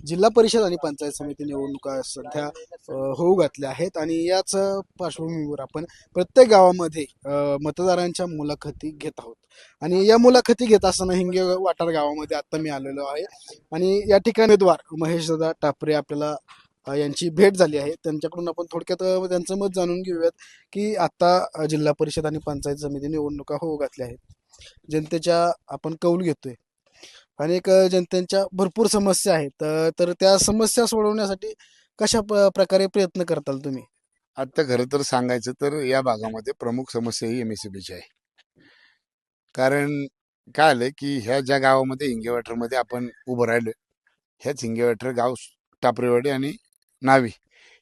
जिल्हा परिषद आणि पंचायत समिती निवडणुका सध्या होऊ घातल्या आहेत आणि याच पार्श्वभूमीवर आपण प्रत्येक गावामध्ये मतदारांच्या मुलाखती घेत आहोत. आणि या मुलाखती घेत असताना हिंगे वाटार गावामध्ये आता मी आलेलो आहे आणि या ठिकाणी महेशदादा टापरे आपल्याला यांची भेट झाली आहे. त्यांच्याकडून आपण थोडक्यात त्यांचं मत जाणून घेऊयात की आता जिल्हा परिषद आणि पंचायत समिती निवडणुका होऊ घातल्या आहेत. जनतेच्या आपण कौल घेतोय. अनेक जनतेच्या भरपूर समस्या आहेत, तर त्या समस्या सोडवण्यासाठी कशा प्रकारे प्रयत्न करताल तुम्ही? आता खरं तर सांगायचं तर या भागामध्ये प्रमुख समस्या ही एमएससीबीची आहे. कारण काय आलंय की ह्या ज्या गावामध्ये हिंगेवाटरमध्ये आपण उभं राहिलो, ह्याच हिंगेवाटर गाव, टापरेवाडी आणि नावी,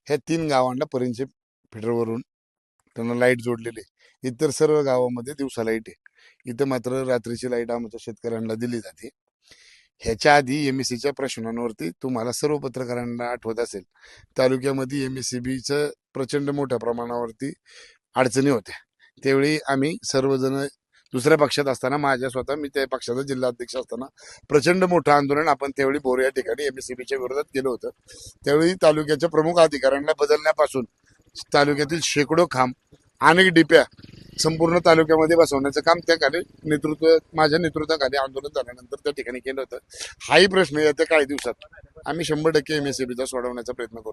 ह्या 3 गावांना परिंचे फिडरवरून त्यांना लाईट जोडलेली आहे. इतर सर्व गावामध्ये दिवसा लाईट आहे. इथं मात्र रात्रीची लाईट आमच्या शेतकऱ्यांना दिली जाते. ह्याच्या आधी एमएससीच्या प्रश्नांवरती तुम्हाला सर्व पत्रकारांना आठवत असेल, तालुक्यामध्ये एमएससीबीचं प्रचंड मोठ्या प्रमाणावरती अडचणी होत्या. त्यावेळी आम्ही सर्वजण दुसऱ्या पक्षात असताना, माझ्या स्वतः मी त्या पक्षाचा जिल्हा अध्यक्ष असताना प्रचंड मोठं आंदोलन आपण त्यावेळी बोर या ठिकाणी एमएससीबीच्या विरोधात केलं होतं. त्यावेळी तालुक्याच्या प्रमुख अधिकाऱ्यांना बदलण्यापासून तालुक्यातील शेकडो खांब, अनेक डिप्या संपूर्ण तालुक्यामध्ये बसवण्याचं काम त्या खाली माझ्या नेतृत्वाखाली आंदोलन झाल्यानंतर त्या ठिकाणी केलं होतं. हाही प्रश्न येत्या काही दिवसात आम्ही 100% एमएससीबीचा सोडवण्याचा प्रयत्न करू.